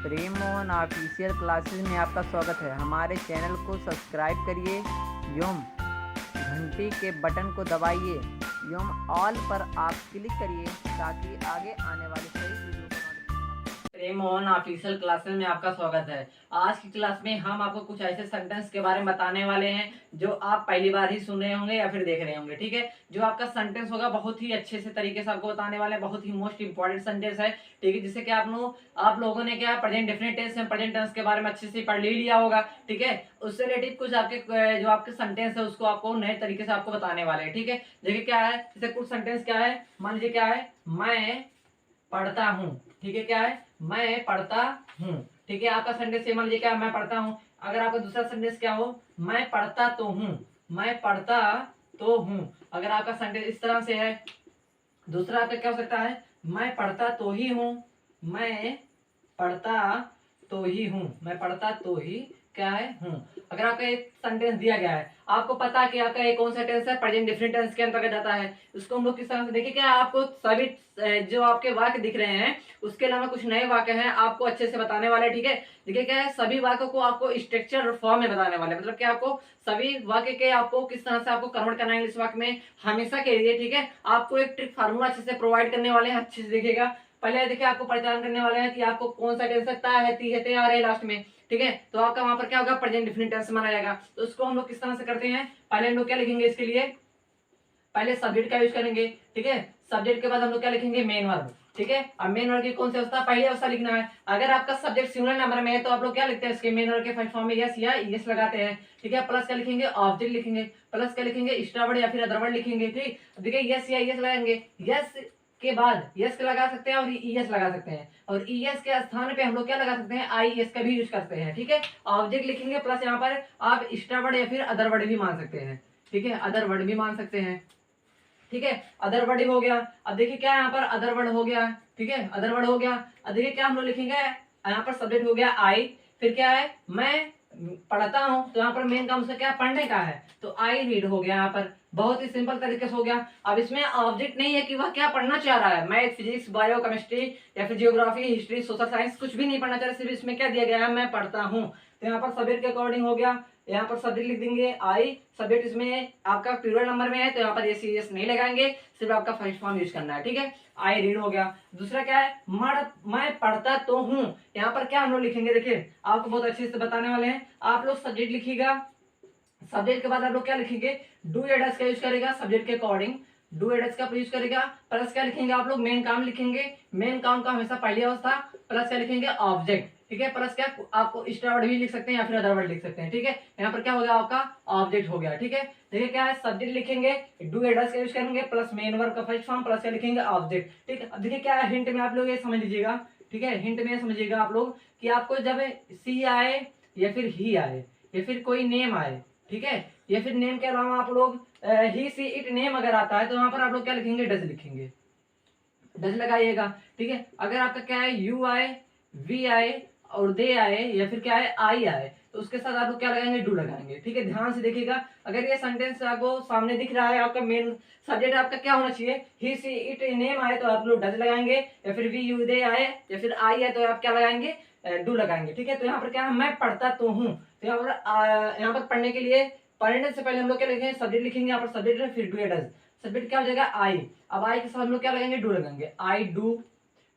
प्रेम Mohan official classes में आपका स्वागत है। हमारे चैनल को सब्सक्राइब करिए एवं घंटी के बटन को दबाइए एवं ऑल पर आप क्लिक करिए ताकि आगे आने वाले सही वीडियो का नोटिफिकेशन। प्रेम मोहन ऑफिशियल क्लासेस में आपका स्वागत है। आज की क्लास में हम आपको कुछ ऐसे सेंटेंस के बारे में बताने वाले हैं जो आप पहली बार ही सुन रहे होंगे या फिर देख रहे होंगे। ठीक है, जो आपका सेंटेंस होगा बहुत ही अच्छे से तरीके से आपको बताने वाले हैं। बहुत ही मोस्ट इंपॉर्टेंट सेंटेंस है। ठीक है, जिससे कि आप लोगों ने क्या प्रेजेंट डेफिनेट टेंस में प्रेजेंट टेंस के बारे में अच्छे से पढ़ लिया होगा। ठीक है, उससे रिलेटेड कुछ आपके जो आपके सेंटेंस है उसको आपको नए तरीके से आपको बताने वाले हैं। ठीक है, देखिए क्या है, जैसे कुछ सेंटेंस क्या है, मान लीजिए क्या है, मैं पढ़ता हूँ। ठीक है, क्या है, मैं पढ़ता हूँ। ठीक है, आपका सेंटेंस मान लीजिए क्या है, मैं पढ़ता हूँ। अगर आपका दूसरा सेंटेंस क्या हो, मैं पढ़ता तो हूँ, मैं पढ़ता तो हूँ। अगर आपका सेंटेंस इस तरह से है, दूसरा आपका क्या हो सकता है, मैं पढ़ता तो ही हूँ, मैं पढ़ता तो ही हूँ, मैं पढ़ता तो ही क्या है हूँ। अगर आपका एक सेंटेंस दिया गया है, आपको पता है कि आपका ये कौन सा टेंस है, प्रेजेंट डेफिनिट टेंस के अंतर्गत जाता है। उसको हम लोग किस तरह से देखिए, क्या आपको सभी जो आपके वाक्य दिख रहे हैं उसके अलावा कुछ नए वाक्य हैं आपको अच्छे से बताने वाले। ठीक है, देखिए क्या है, सभी वाक्यों को आपको स्ट्रक्चर फॉर्म में बताने वाले, मतलब कि आपको सभी वाक्य के आपको किस तरह से आपको कन्वर्ट करना है इंग्लिश वाक्य में हमेशा के लिए। ठीक है, आपको एक ट्रिक फार्मूला अच्छे से प्रोवाइड करने वाले हैं, अच्छे से देखिएगा। पहले देखिए आपको पहचान करने वाले हैं कि आपको कौन सा टेंस ता है, ती है, ते आ रहे हैं लास्ट में। ठीक है, तो आपका वहां पर क्या होगा, प्रेजेंट डेफिनिट टेंस माना जाएगा। तो उसको हम लोग किस तरह से करते हैं, पहले हम लोग क्या लिखेंगे इसके लिए, पहले सब्जेक्ट का यूज करेंगे। ठीक है, सब्जेक्ट के बाद हम लोग क्या लिखेंगे, मेन वर्ब। ठीक है, अब मेन वर्ब की कौन सी अवस्था, पहली अवस्था लिखना है। अगर आपका सब्जेक्ट सिंगुलर नंबर में है तो आप लोग क्या लिखते हैं, इसके मेन वर्ब के फर्स्ट फॉर्म में यस या यस लगाते हैं। ठीक है, प्लस क्या लिखेंगे, ऑब्जेक्ट लिखेंगे, प्लस क्या लिखेंगे, एक्स्ट्रा वर्ड या फिर अदर वर्ड लिखेंगे। ठीक, देखिए यस या यस लगाएंगे, यस के बाद यस लगा सकते हैं और ईएस लगा सकते हैं, और ईएस के स्थान पे हम लोग क्या लगा सकते हैं, आईएस का भी यूज करते हैं। ठीक है, ऑब्जेक्ट लिखेंगे प्लस यहाँ पर आप एक्स्ट्रा वर्ड या फिर अदर वर्ड भी मान सकते हैं। ठीक है, अदर वर्ड भी मान सकते हैं। ठीक है, अदर वर्ड हो गया। अब देखिए क्या यहाँ पर अदर वर्ड हो गया। ठीक है, अदर वर्ड हो गया। अब देखिए क्या हम लोग लिखेंगे, यहाँ पर सब्जेक्ट हो गया आई, फिर क्या है, मैं पढ़ता हूँ, तो यहाँ पर मेन काम उसका क्या पढ़ने का है, तो आई रीड हो गया। यहाँ पर बहुत ही सिंपल तरीके से हो गया। अब इसमें ऑब्जेक्ट नहीं है कि वह क्या पढ़ना चाह रहा है, मैथ, फिजिक्स, बायो, केमिस्ट्री या फिर जियोग्राफी, हिस्ट्री, सोशल साइंस कुछ भी नहीं पढ़ना चाह रहा, सिर्फ इसमें क्या दिया गया है, मैं पढ़ता हूँ। तो यहाँ पर सब्जेक्ट के अकॉर्डिंग हो गया, यहाँ पर सब्जेक्ट लिख देंगे आई, सब्जेक्ट इसमें आपका प्लूरल नंबर में है तो यहाँ पर ये एस नहीं लगाएंगे, सिर्फ आपका फर्स्ट फॉर्म यूज करना है। ठीक है, आई रीड हो गया। दूसरा क्या है, मैं पढ़ता तो हूँ, यहाँ पर क्या हम लोग लिखेंगे, देखिए आपको बहुत अच्छे से बताने वाले हैं। आप लोग सब्जेक्ट लिखिएगा, सब्जेक्ट के बाद आप लोग क्या लिखेंगे, डू या डज का यूज करेगा, सब्जेक्ट के अकॉर्डिंग डू या डज का यूज करेगा। प्लस क्या लिखेंगे, आप लोग मेन काम लिखेंगे, मेन काम का हमेशा पहली अवस्था, प्लस क्या लिखेंगे, ऑब्जेक्ट। ठीक है, प्लस क्या आपको एक्स्ट्रा वर्ड भी लिख सकते हैं या फिर अदर वर्ड लिख सकते हैं। ठीक है, यहाँ पर क्या हो गया, आपका ऑब्जेक्ट हो गया। ठीक है, देखिए क्या है, सब्जेक्ट लिखेंगे, डू या डज का यूज करेंगे, प्लस मेन वर्ब का फर्स्ट फॉर्म, प्लस क्या लिखेंगे, ऑब्जेक्ट। ठीक है, अब देखिए क्या है, हिंट में आप लोग ये समझ लीजिएगा। ठीक है, हिंट में समझिएगा आप लोग कि आपको जब सी आए या फिर ही आए या फिर कोई नेम आए, ठीक है, या फिर नेम के अलावा आप लोग ही सी इट नेम अगर आता है तो वहां पर आप लोग क्या लिखेंगे, डज लिखेंगे, डज लगाइएगा। ठीक है, अगर आपका क्या है, यू आए, वी आए और दे आए या फिर क्या है, आई आए, तो उसके साथ आप लोग क्या लगाएंगे, डू लगाएंगे। ठीक है, ध्यान से देखिएगा। अगर ये सेंटेंस आपको सामने दिख रहा है, आपका मेन सब्जेक्ट आपका क्या होना चाहिए, ही सी इट नेम आए तो आप लोग डज लगाएंगे, या फिर वी यू दे आए या फिर आई आए तो आप क्या लगाएंगे, डू लगाएंगे। ठीक है, तो यहाँ पर क्या है, मैं पढ़ता तो हूँ, तो यहाँ पर पढ़ने के लिए, पढ़ने से पहले हम लोग क्या लिखेंगे, सब्जेक्ट लिखेंगे, यहाँ पर सब्जेक्ट फिर डू या डज। सब्जेक्ट क्या हो जाएगा, आई। अब आई के साथ हम लोग क्या लगाएंगे, डू लगाएंगे, आई डू।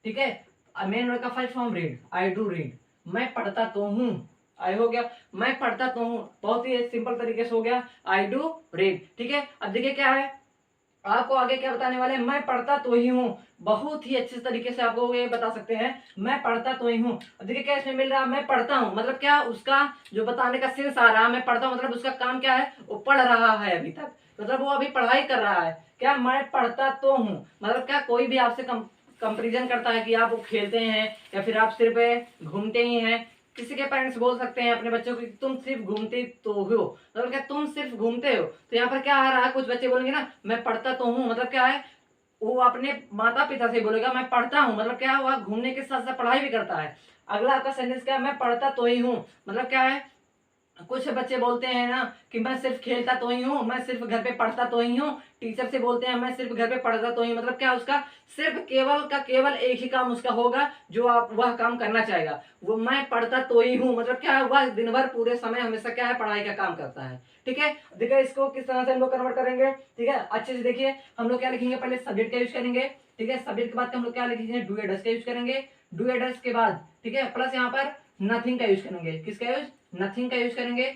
ठीक है, मेन वर्ड का first form read, I do read, मैं पढ़ता तो हूँ, आई हो गया, मैं पढ़ता तो हूँ, बहुत ही सिंपल तरीके से हो गया, आई डू रीड। ठीक है, अब देखिए क्या है, आपको आगे क्या बताने वाले हैं, मैं पढ़ता तो ही हूँ, बहुत ही अच्छे तरीके से आपको ये बता सकते हैं, मैं पढ़ता तो ही हूँ। देखिए क्या इसमें मिल रहा है, मैं पढ़ता हूँ, मतलब क्या उसका जो बताने का सेंस आ रहा है, मैं पढ़ता हूँ मतलब उसका काम क्या है, वो पढ़ रहा है अभी तक, मतलब वो अभी पढ़ाई कर रहा है। क्या, मैं पढ़ता तो हूँ, मतलब क्या कोई भी आपसे कंपेरिजन करता है कि आप खेलते हैं या फिर आप सिर्फ घूमते ही हैं, किसी के पेरेंट्स बोल सकते हैं अपने बच्चों को कि तुम सिर्फ घूमते तो हो, मतलब क्या तुम सिर्फ घूमते हो, तो यहाँ पर क्या आ रहा है, कुछ बच्चे बोलेंगे ना, मैं पढ़ता तो हूँ, मतलब क्या है, वो अपने माता पिता से बोलेगा मैं पढ़ता हूँ, मतलब क्या है, वह घूमने के साथ साथ पढ़ाई भी करता है। अगला आपका सेंटेंस क्या है, मैं पढ़ता तो ही हूँ, मतलब क्या है, कुछ बच्चे बोलते हैं ना कि मैं सिर्फ खेलता तो ही हूँ, मैं सिर्फ घर पे पढ़ता तो ही हूँ। टीचर से बोलते हैं मैं सिर्फ घर पे पढ़ता तो ही, मतलब क्या उसका सिर्फ केवल का केवल एक ही काम उसका होगा जो आप वह काम करना चाहेगा, वो मैं पढ़ता तो ही हूँ, मतलब क्या है वह दिन भर पूरे समय हमेशा क्या है पढ़ाई का काम करता है। ठीक है, देखिए इसको किस तरह से हम लोग कन्वर्ट करेंगे। ठीक है, अच्छे से देखिए हम लोग क्या लिखेंगे, पहले सब्जेक्ट का यूज करेंगे। ठीक है, सब्जेक्ट के बाद हम लोग क्या लिखेंगे, डू एडस का यूज करेंगे। डू एडस के बाद ठीक है प्लस यहाँ पर नथिंग का यूज करेंगे। किसका यूज, नथिंग का यूज करेंगे।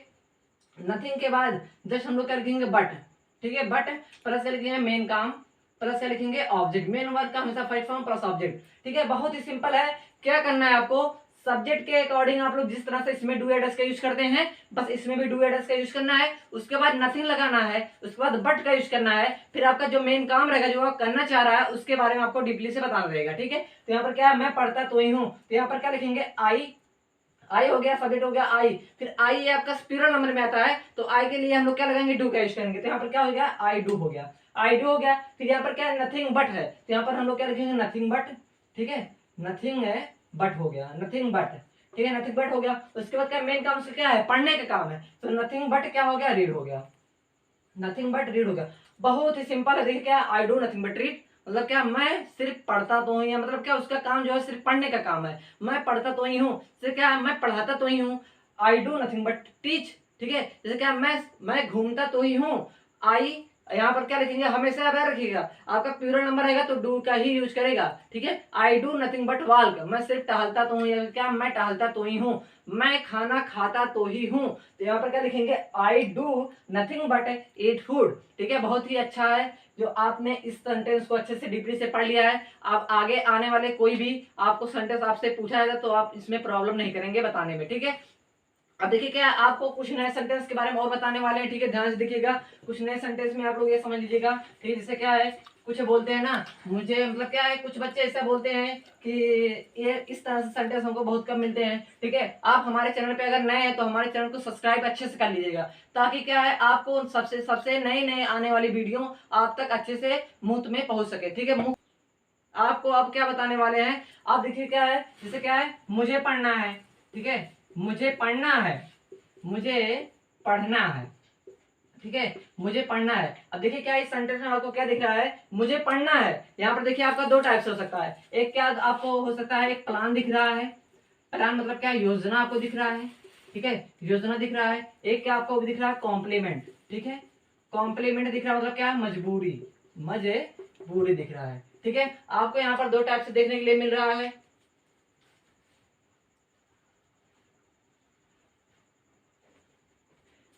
नथिंग के बाद जस्ट हम लोग क्या लिखेंगे, बट। ठीक है, बट प्लस क्या लिखेंगे, मेन काम प्लस क्या लिखेंगे, ऑब्जेक्ट। मेन वर्क का हमेशा फर्स्ट फॉर्म प्लस ऑब्जेक्ट। ठीक है, बहुत ही सिंपल है। क्या करना है आपको, सब्जेक्ट के अकॉर्डिंग आप लोग जिस तरह से इसमें डू एडस का यूज करते हैं, बस इसमें भी डू एडस का यूज करना है। उसके बाद नथिंग लगाना है, उसके बाद बट का यूज करना है। फिर आपका जो मेन काम रहेगा, जो आप करना चाह रहा है, उसके बारे में आपको डीपली से बताना रहेगा। ठीक है, तो यहाँ पर क्या है, मैं पढ़ता तो ही हूँ, तो यहाँ पर क्या लिखेंगे, आई हो गया, सब्जेक्ट हो गया आई। फिर आई ये आपका प्लूरल नंबर में आता है, तो आई के लिए हम लोग क्या लगाएंगे, डू का यूज करेंगे। तो यहाँ पर क्या हो गया, आई डू हो गया, आई डू हो गया। फिर यहाँ पर क्या है, नथिंग बट है, तो यहाँ पर हम लोग क्या लिखेंगे, नथिंग बट। ठीक है, नथिंग है बट हो गया, नथिंग बट। ठीक है, नथिंग बट हो गया। उसके बाद क्या मेन काम उसका क्या है, पढ़ने का काम है, तो नथिंग बट क्या हो गया, रीड हो गया, नथिंग बट रीड हो गया। बहुत ही सिंपल है। देखिए क्या, I do nothing but read, मतलब क्या मैं सिर्फ पढ़ता तो ही, मतलब क्या उसका काम जो है सिर्फ पढ़ने का काम है, मैं पढ़ता तो ही हूँ। जैसे क्या मैं पढ़ाता तो ही हूँ, I do nothing but teach. ठीक है, जैसे क्या मैं घूमता तो ही हूँ, आई। यहाँ पर क्या लिखेंगे, हमेशा याद रखिएगा आपका प्लूरल नंबर रहेगा तो डू का ही यूज करेगा। ठीक है, I do nothing but walk, मैं सिर्फ टहलता तो हूँ, क्या मैं टहलता तो ही हूँ। मैं खाना खाता तो ही हूँ, तो यहाँ पर क्या लिखेंगे, I do nothing but eat food. ठीक है, बहुत ही अच्छा है जो आपने इस सेंटेंस को अच्छे से डीपली से पढ़ लिया है। आप आगे आने वाले कोई भी आपको सेंटेंस आपसे पूछा जाएगा तो आप इसमें प्रॉब्लम नहीं करेंगे बताने में। ठीक है, अब देखिए क्या आपको कुछ नए सेंटेंस के बारे में और बताने वाले हैं। ठीक है, ध्यान से देखिएगा, कुछ नए सेंटेंस में आप लोग ये समझ लीजिएगा। ठीक है, जैसे क्या है, कुछ बोलते हैं ना मुझे, मतलब क्या है, कुछ बच्चे ऐसा बोलते हैं कि ये इस तरह से सेंटेंस हमको बहुत कम मिलते हैं। ठीक है, आप हमारे चैनल पे अगर नए हैं तो हमारे चैनल को सब्सक्राइब अच्छे से कर लीजिएगा, ताकि क्या है आपको सबसे सबसे नए नए आने वाली वीडियो आप तक अच्छे से मुफ्त में पहुंच सके। ठीक है, आपको अब क्या बताने वाले हैं, आप देखिए क्या है, जैसे क्या है, मुझे पढ़ना है। ठीक है, मुझे पढ़ना है, मुझे पढ़ना है। ठीक है, मुझे पढ़ना है। अब देखिए क्या इस सेंटेंस में आपको क्या दिख रहा है, मुझे पढ़ना है। यहाँ पर देखिए आपका दो टाइप से हो सकता है, एक क्या आपको हो सकता है, एक प्लान दिख रहा है, प्लान मतलब क्या, योजना आपको दिख रहा है। ठीक है, योजना दिख रहा है। एक क्या आपको दिख रहा है, कॉम्प्लीमेंट। ठीक है, कॉम्प्लीमेंट दिख रहा है, मतलब क्या, मजबूरी, मजबूरी दिख रहा है। ठीक है, आपको यहाँ पर दो टाइप से देखने के लिए मिल रहा है।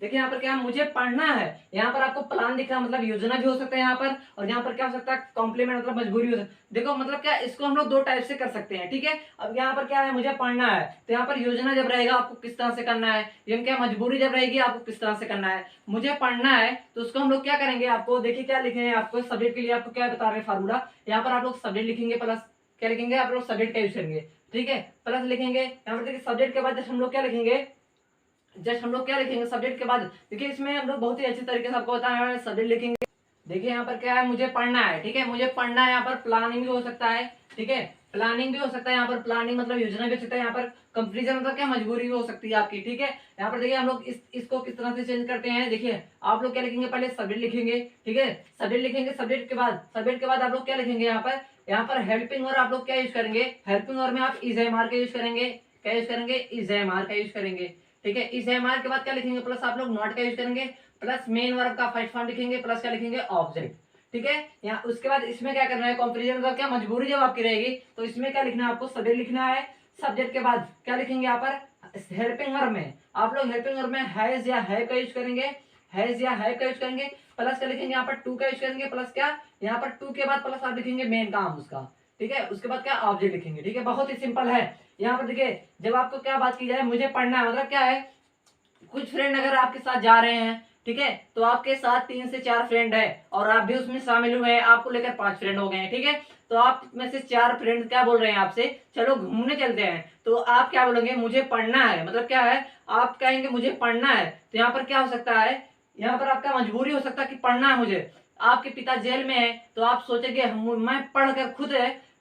देखिए यहाँ पर क्या है, मुझे पढ़ना है, यहाँ पर आपको प्लान दिख रहा है, मतलब योजना भी हो सकता है यहाँ पर, और यहाँ पर क्या हो सकता है, कॉम्प्लीमेंट मतलब मजबूरी हो सकता है। देखो मतलब क्या, इसको हम लोग दो टाइप से कर सकते हैं। ठीक है, अब यहाँ पर क्या है, मुझे पढ़ना है, तो यहाँ पर योजना जब रहेगा आपको किस तरह से करना है, ये क्या मजबूरी जब रहेगी आपको किस तरह से करना है। मुझे पढ़ना है तो उसको हम लोग क्या करेंगे, आपको देखिए क्या लिखेंगे, आपको सब्जेक्ट के लिए आपको क्या बता रहे हैं फार्मूला, यहाँ पर आप लोग सब्जेक्ट लिखेंगे प्लस क्या लिखेंगे, आप लोग सब्जेक्ट का यूज करेंगे। ठीक है, प्लस लिखेंगे, यहाँ पर देखिए सब्जेक्ट के बाद हम लोग क्या लिखेंगे, जस्ट हम लोग क्या लिखेंगे सब्जेक्ट के बाद, देखिए इसमें हम लोग बहुत ही अच्छी तरीके से आपको बताया, सब्जेक्ट लिखेंगे। देखिए यहाँ पर क्या है, मुझे पढ़ना है। ठीक है, मुझे पढ़ना है, यहाँ पर प्लानिंग भी हो सकता है। ठीक है, प्लानिंग भी हो सकता है, यहाँ पर प्लानिंग मतलब योजना भी हो सकता है, यहाँ पर कंफ्यूजन मतलब क्या, मजबूरी भी हो सकती है आपकी। ठीक है, यहाँ पर देखिए हम लोग इसको किस तरह से चेंज करते हैं, देखिए आप लोग क्या लिखेंगे, पहले सब्जेक्ट लिखेंगे। ठीक है, सब्जेक्ट लिखेंगे, सब्जेक्ट के बाद आप लोग क्या लिखेंगे, यहाँ पर हेल्पिंग और आप लोग क्या यूज करेंगे, हेल्पिंग और में आप इज एम आर का यूज करेंगे, क्या यूज करेंगे, इज एम आर का यूज करेंगे। ठीक है, इस एम आर के बाद क्या लिखेंगे, प्लस आप लोग नॉट का यूज करेंगे, प्लस मेन वर्ब का फर्स्ट फॉर्म लिखेंगे, प्लस क्या लिखेंगे, ऑब्जेक्ट। ठीक है, यहाँ उसके बाद इसमें क्या करना है, कंपैरिजन मतलब क्या, मजबूरी जब आपकी रहेगी तो इसमें क्या लिखना है, आपको सब्जेक्ट लिखना है। सब्जेक्ट के बाद क्या लिखेंगे, यहाँ पर हेल्पिंग वर्ब में आप लोग हेल्पिंग वर्ब में हैज या है का यूज करेंगे, हैज या है का यूज करेंगे, प्लस क्या लिखेंगे, यहाँ पर टू का यूज करेंगे, प्लस क्या, यहाँ पर टू के बाद प्लस आप लिखेंगे मेन काम उसका। ठीक है, उसके बाद क्या, ऑब्जेक्ट लिखेंगे। ठीक है, बहुत ही सिंपल है। यहाँ पर देखिए जब आपको क्या बात की जाए, मुझे पढ़ना है, मतलब क्या है, कुछ फ्रेंड अगर आपके साथ जा रहे हैं, ठीक है, तो आपके साथ 3 से 4 फ्रेंड है और आप भी उसमें शामिल हुए हैं, आपको लेकर 5 फ्रेंड हो गए हैं। ठीक है, तो आप में से 4 फ्रेंड क्या बोल रहे हैं आपसे, चलो घूमने चलते हैं, तो आप क्या बोलेंगे, मुझे पढ़ना है, मतलब क्या है, आप कहेंगे मुझे पढ़ना है। तो यहाँ पर क्या हो सकता है, यहाँ पर आपका मजबूरी हो सकता है कि पढ़ना है मुझे, आपके पिता जेल में है तो आप सोचेंगे मैं पढ़कर खुद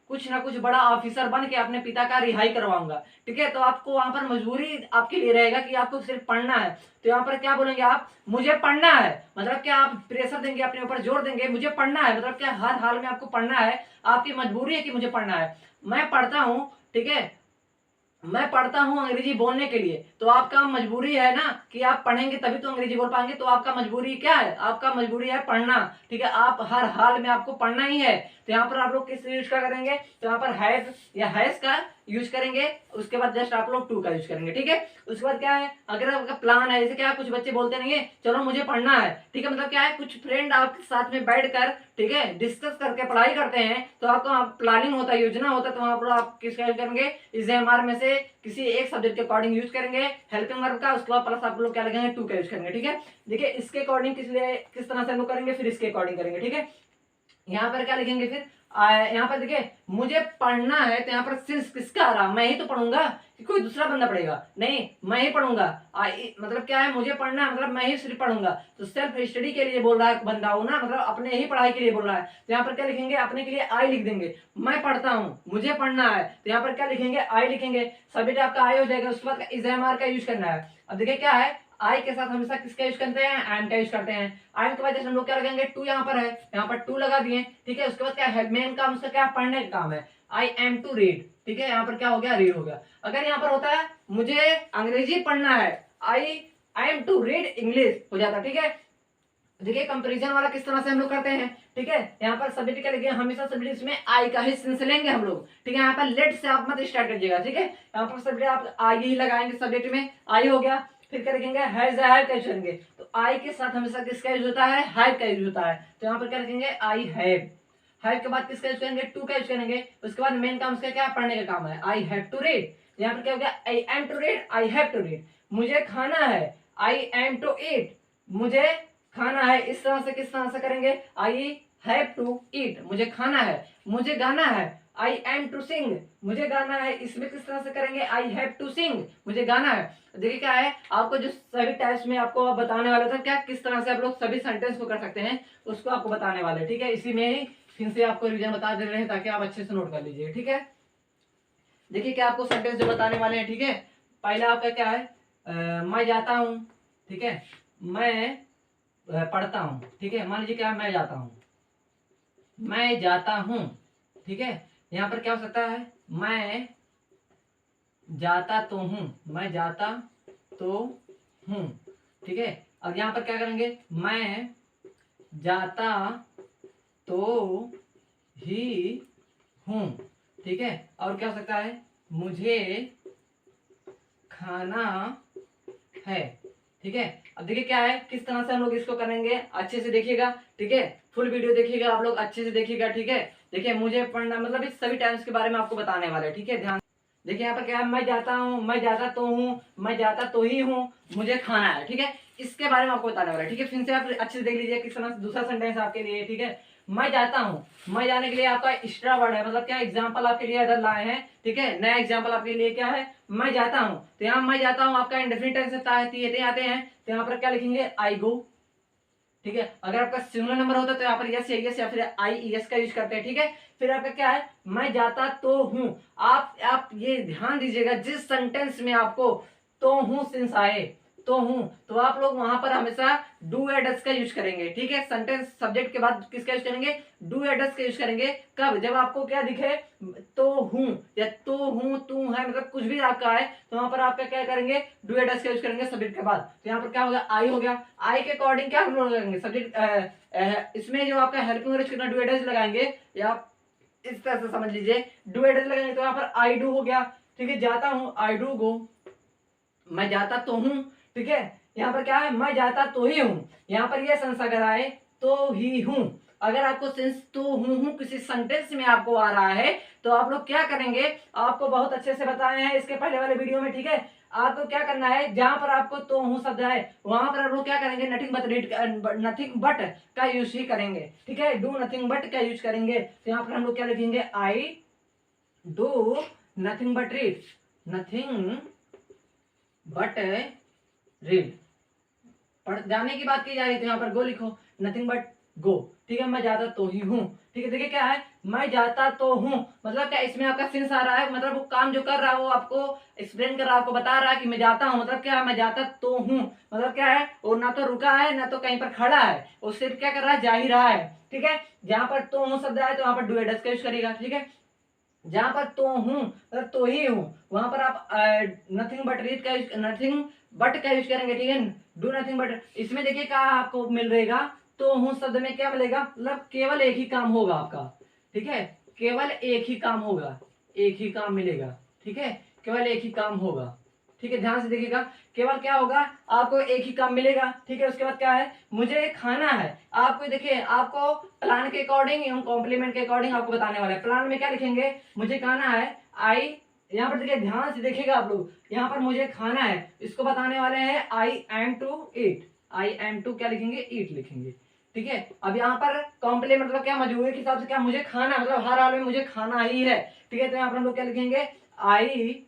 कुछ ना कुछ बड़ा ऑफिसर बन के अपने पिता का रिहाई करवाऊंगा। ठीक है, तो आपको वहां पर मजबूरी आपके लिए रहेगा कि आपको सिर्फ पढ़ना है। तो यहाँ पर क्या बोलेंगे आप, मुझे पढ़ना है, मतलब क्या आप प्रेशर देंगे, अपने ऊपर जोर देंगे, मुझे पढ़ना है, मतलब क्या हर हाल में आपको पढ़ना है, आपकी मजबूरी है कि मुझे पढ़ना है। मैं पढ़ता हूँ, ठीक है, मैं पढ़ता हूँ अंग्रेजी बोलने के लिए, तो आपका मजबूरी है ना कि आप पढ़ेंगे तभी तो अंग्रेजी बोल पाएंगे, तो आपका मजबूरी क्या है, आपका मजबूरी है पढ़ना। ठीक है, आप हर हाल में आपको पढ़ना ही है। तो यहाँ पर आप लोग किस यूज का करेंगे, तो यहाँ पर हैज या हैज का यूज करेंगे, उसके बाद जस्ट आप लोग टू का यूज करेंगे। ठीक है, उसके बाद क्या है, अगर आपका प्लान है, जैसे क्या कुछ बच्चे बोलते नहीं है चलो मुझे पढ़ना है, ठीक है, मतलब क्या है, कुछ फ्रेंड आपके साथ में बैठ कर, ठीक है, डिस्कस करके पढ़ाई करते हैं, तो आपका प्लानिंग होता है, योजना होता है, तो वहां पर आप किसका यूज करेंगे, इस एमआर में से किसी एक सब्जेक्ट के अकॉर्डिंग यूज करेंगे हेल्पिंग वर्ब का, उसके बाद प्लस आप लोग क्या लगेंगे, टू का यूज करेंगे। ठीक है, देखिए इसके अकॉर्डिंग किस तरह से हम लोग करेंगे, फिर इसके अकॉर्डिंग करेंगे। ठीक है, यहाँ पर क्या लिखेंगे, फिर यहाँ पर देखिए मुझे पढ़ना है, तो यहाँ पर सिंस किसका आ रहा, मैं ही तो पढ़ूंगा कि कोई दूसरा बंदा पढ़ेगा, नहीं मैं ही पढ़ूंगा। मतलब क्या है, मुझे पढ़ना है, मतलब मैं ही सिर्फ पढ़ूंगा, तो सेल्फ स्टडी के लिए बोल रहा है बंदा हो ना, मतलब अपने ही पढ़ाई के लिए बोल रहा है। तो यहाँ पर क्या लिखेंगे, अपने के लिए आई लिख देंगे, मैं पढ़ता हूँ, मुझे पढ़ना है, तो यहाँ पर क्या लिखेंगे, आई लिखेंगे, सब्जेक्ट आपका आई हो जाएगा। उसके बाद इज एम आर का यूज करना है। अब देखिए क्या है, आई के साथ हमेशा किसका यूज करते हैं, आई एम का यूज करते हैं। आई एम के बाद जैसे हम लोग क्या लगाएंगे, टू यहाँ पर है, यहाँ पर टू लगा दिए। ठीक है, उसके बाद क्या है, मेन काम उसका क्या, पढ़ने का काम है, आई एम टू रीड। ठीक है, यहाँ पर क्या हो गया, रीड हो गया। अगर यहाँ पर होता है मुझे अंग्रेजी पढ़ना है, I am to read English हो जाता। ठीक है, देखिए कंपैरिजन वाला किस तरह से हम लोग करते हैं। ठीक है, यहाँ पर सब्जेक्ट क्या लिखे, हमेशा सब्जेक्ट में आई का ही सेंस लेंगे हम लोग। ठीक है, यहाँ पर लेट से आप मत स्टार्ट करिएगा। ठीक है, यहाँ पर सब्जेक्ट आप आई ही लगाएंगे, सब्जेक्ट में आई हो गया, फिर क्या लिखेंगे, हैज हैव का यूज करेंगे। तो आई के साथ हमेशा किसका यूज होता है, हैव का यूज होता है। तो यहाँ पर क्या लिखेंगे, आई हैव। हैव के बाद किसका यूज करेंगे, टू का यूज करेंगे। उसके बाद मेन काम उसका क्या, पढ़ने का काम है, आई हैव टू रीड। यहाँ पर क्या हो गया, I am to read, I have to read. मुझे खाना है, आई एम टू ईट, मुझे खाना है। इस तरह से किस तरह से करेंगे, आई हैव टू ईट, मुझे खाना है। मुझे गाना है, आई एम टू सिंग, मुझे गाना है। इसमें किस तरह से करेंगे, आई हैव टू सिंग, मुझे गाना है। देखिए क्या है, आपको जो सभी टाइप्स में आपको बताने वाला था, क्या किस तरह से आप लोग सभी सेंटेंस को कर सकते हैं, उसको आपको बताने वाले। ठीक है, इसी में ही फिर से आपको रिवीजन बता दे रहे हैं ताकि आप अच्छे से नोट कर लीजिए। ठीक है, देखिए क्या आपको सेंटेंस जो बताने वाले हैं। ठीक है, पहला आपका क्या है, मैं जाता हूँ। ठीक है, मैं पढ़ता हूँ। ठीक है, मान लीजिए क्या, मैं जाता हूँ, मैं जाता हूँ। ठीक है, यहाँ पर क्या हो सकता है, मैं जाता तो हूँ, मैं जाता तो हूँ। ठीक है, अब यहाँ पर क्या करेंगे, मैं जाता तो ही हूँ। ठीक है, और क्या हो सकता है, मुझे खाना है। ठीक है, अब देखिए क्या है, किस तरह से हम लोग इसको करेंगे, अच्छे से देखिएगा। ठीक है, फुल वीडियो देखिएगा, आप लोग अच्छे से देखिएगा। ठीक है, देखिए मुझे पढ़ना, मतलब इस सभी टाइम्स के बारे में आपको बताने वाले हैं। ठीक है, ध्यान देखिए यहाँ पर क्या है, मैं जाता हूँ, मैं जाता तो हूँ, मैं जाता तो ही हूँ, मुझे खाना है। ठीक है, इसके बारे में आपको बताने वाला है। ठीक है, फिर से आप अच्छे से देख लीजिए किस तरह से दूसरा सेंटेंस आपके लिए। ठीक है, मैं जाता हूँ, मैं जाने के लिए आपका एक्स्ट्रा वर्ड है, मतलब क्या एग्जाम्पल आपके लिए इधर लाए हैं। ठीक है, नया एग्जाम्पल आपके लिए क्या है, मैं जाता हूँ। तो यहाँ मैं जाता हूँ आपका इंडेफिनिट टेंस से आते हैं, तो यहाँ पर क्या लिखेंगे, आई गो। ठीक है, अगर आपका सिंगुलर नंबर होता है तो यहाँ पर यस या फिर आई एस का यूज करते हैं। ठीक है, फिर आपका क्या है, मैं जाता तो हूं। आप ये ध्यान दीजिएगा, जिस सेंटेंस में आपको तो हूं सिंस आए, तो हूं, तो आप लोग वहां पर हमेशा डू या डस का यूज करेंगे। ठीक है, सेंटेंस सब्जेक्ट के बाद किसका यूज करेंगे, डू या डस का यूज करेंगे। कब, जब आपको क्या दिखे, तो हूं या तो हूं, तू है, मतलब कुछ भी आपका है, तो वहां पर आपका क्या करेंगे, डू या डस का यूज करेंगे सब्जेक्ट के बाद। तो यहाँ पर क्या होगा, आई हो गया। आई के अकॉर्डिंग क्या हम लोग लगाएंगे, सब्जेक्ट इसमें जो आपका हेल्पिंग वर्ब कितना डू या डस लगाएंगे, या इस तरह से समझ लीजिए, डू या डस लगाएंगे। तो यहाँ पर आई डू हो गया। ठीक है, जाता हूं, आई डू गो, मैं जाता तो हूं। ठीक है, यहाँ पर क्या है, मैं जाता तो ही हूं। यहाँ पर यह सेंस अगर आए, तो ही हूं, अगर आपको सेंस तो हूं किसी सेंटेंस में आपको आ रहा है, तो आप लोग क्या करेंगे, आपको बहुत अच्छे से बताए हैं इसके पहले वाले वीडियो में। ठीक है, आपको क्या करना है, जहां पर आपको तो हूं शब्द है, वहां पर आप लोग क्या करेंगे, नथिंग बट का यूज ही करेंगे। ठीक है, डू नथिंग बट का यूज करेंगे। तो यहाँ पर हम लोग क्या लिखेंगे, I do nothing but read, nothing but read. पढ़ जाने की बात की जा रही है, तो यहाँ पर गो लिखो, नथिंग बट गो। ठीक है, मैं जाता तो ही हूँ। ठीक है, देखिए क्या है, मैं जाता तो हूँ, मतलब क्या इसमें आपका सिंस आ रहा है, मतलब वो काम जो कर रहा है वो आपको एक्सप्लेन कर रहा है, आपको बता रहा है कि मैं जाता हूँ, मतलब क्या है, मैं जाता तो हूँ, मतलब क्या है, वो ना तो रुका है ना तो कहीं पर खड़ा है, वो सिर्फ क्या कर रहा है, जा ही रहा है। ठीक है, जहां पर तो हूँ शब्द आए तो वहां पर डू एडस का यूज करेगा। ठीक है, जहां पर तो हूँ मतलब तो ही हूँ, वहां पर आप नथिंग बट रीड का नथिंग बट का यूज करेंगे। ठीक है, डू नथिंग बट, इसमें देखिए क्या आपको मिल रहेगा, तो हूँ शब्द में क्या मिलेगा, मतलब केवल एक ही काम होगा आपका। ठीक है, केवल एक ही काम होगा, एक ही काम मिलेगा। ठीक है, केवल एक ही काम होगा। ठीक है, ध्यान से देखिएगा, केवल क्या होगा, आपको एक ही काम मिलेगा। ठीक है, उसके बाद क्या है, मुझे खाना है, आपको देखिए आपको प्लान के अकॉर्डिंग एवं कॉम्प्लीमेंट के अकॉर्डिंग आपको बताने वाला है। प्लान में क्या लिखेंगे, मुझे खाना है, आई, यहाँ पर देखिए ध्यान से देखिएगा आप लोग, यहाँ पर मुझे खाना है, इसको बताने वाले हैं I am to eat, I am to क्या लिखेंगे, ईट लिखेंगे। ठीक है, अब यहाँ पर कॉम्प्लीमेंट मतलब क्या, मजबूरी के हिसाब से क्या, मुझे खाना मतलब हर हाल में मुझे खाना ही है। ठीक है, तो यहाँ पर हम लोग क्या लिखेंगे, आई,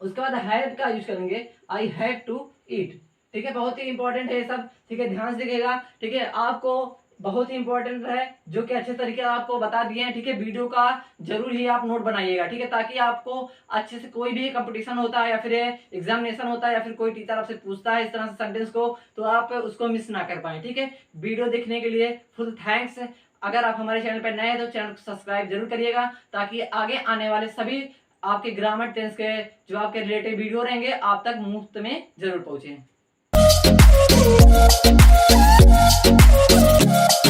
उसके बाद हैव का यूज करेंगे, आई हैव टू ईट। ठीक है, बहुत ही इंपॉर्टेंट है ये सब। ठीक है, ध्यान से देखिएगा। ठीक है, आपको बहुत ही इंपॉर्टेंट है जो कि अच्छे तरीके से आपको बता दिए हैं। ठीक है, वीडियो का जरूर ही आप नोट बनाइएगा। ठीक है, ताकि आपको अच्छे से कोई भी कंपटीशन होता है या फिर एग्जामिनेशन होता है या फिर कोई टीचर आपसे पूछता है इस तरह से सेंटेंस को, तो आप उसको मिस ना कर पाए। ठीक है, वीडियो देखने के लिए फुल थैंक्स। अगर आप हमारे चैनल पर नए हैं तो चैनल को सब्सक्राइब जरूर करिएगा, ताकि आगे आने वाले सभी आपके ग्रामर टेंस के जो आपके रिलेटेड वीडियो रहेंगे आप तक मुफ्त में जरूर पहुंचे।